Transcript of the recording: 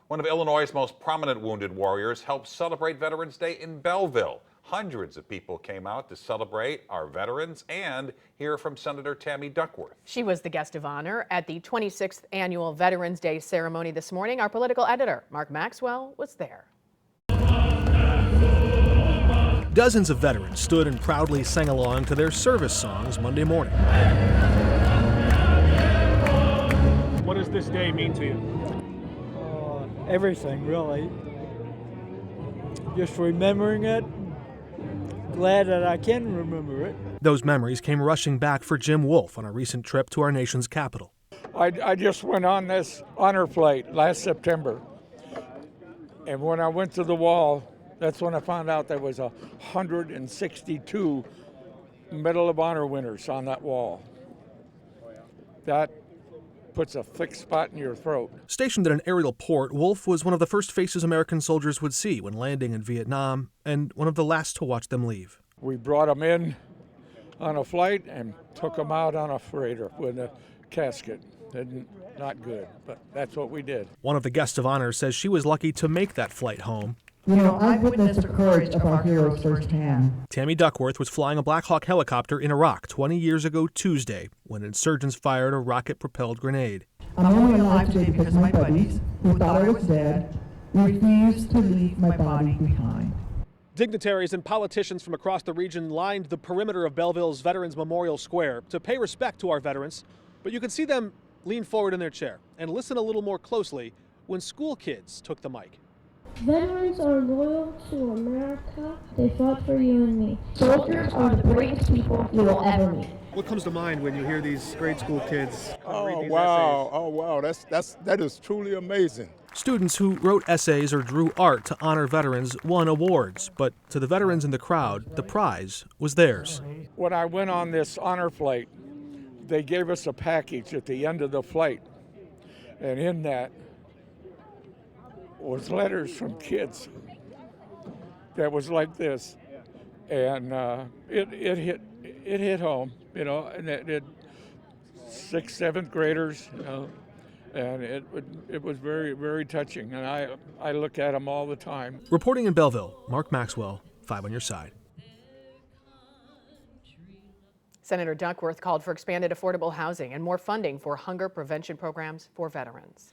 One of Illinois' most prominent wounded warriors helped celebrate Veterans Day in Belleville. Hundreds of people came out to celebrate our veterans and hear from Senator Tammy Duckworth. She was the guest of honor at the 26th annual Veterans Day ceremony this morning. Our political editor, Mark Maxwell, was there. Dozens of veterans stood and proudly sang along to their service songs Monday morning. What does this day mean to you? Everything, really. Just remembering it. Glad that I can remember it. Those memories came rushing back for Jim Wolf on a recent trip to our nation's capital. I just went on this honor flight last September. And when I went to the wall, that's when I found out there was 162 Medal of Honor winners on that wall. That puts a thick spot in your throat. Stationed at an aerial port, Wolf was one of the first faces American soldiers would see when landing in Vietnam, and one of the last to watch them leave. We brought them in on a flight and took them out on a freighter with a casket. Not good, but that's what we did. One of the guests of honor says she was lucky to make that flight home. You know, I've witnessed the courage of our heroes firsthand. Tammy Duckworth was flying a Black Hawk helicopter in Iraq 20 years ago Tuesday when insurgents fired a rocket-propelled grenade. I'm only alive today because my buddies, who thought I was dead, refused to leave my body behind. Dignitaries and politicians from across the region lined the perimeter of Belleville's Veterans Memorial Square to pay respect to our veterans, but you could see them lean forward in their chair and listen a little more closely when school kids took the mic. Veterans are loyal to America. They fought for you and me. Soldiers are the bravest people you will ever meet. What comes to mind when you hear these grade school kids read these wow. essays? Oh, wow. That is truly amazing. Students who wrote essays or drew art to honor veterans won awards, but to the veterans in the crowd, the prize was theirs. When I went on this honor flight, they gave us a package at the end of the flight, and in that was letters from kids that was like this, and it hit home, you know, and it 6th, 7th graders, you know, and it was very, very touching, and I look at them all the time. Reporting in Belleville, Mark Maxwell, 5 on your side. Senator Duckworth called for expanded affordable housing and more funding for hunger prevention programs for veterans.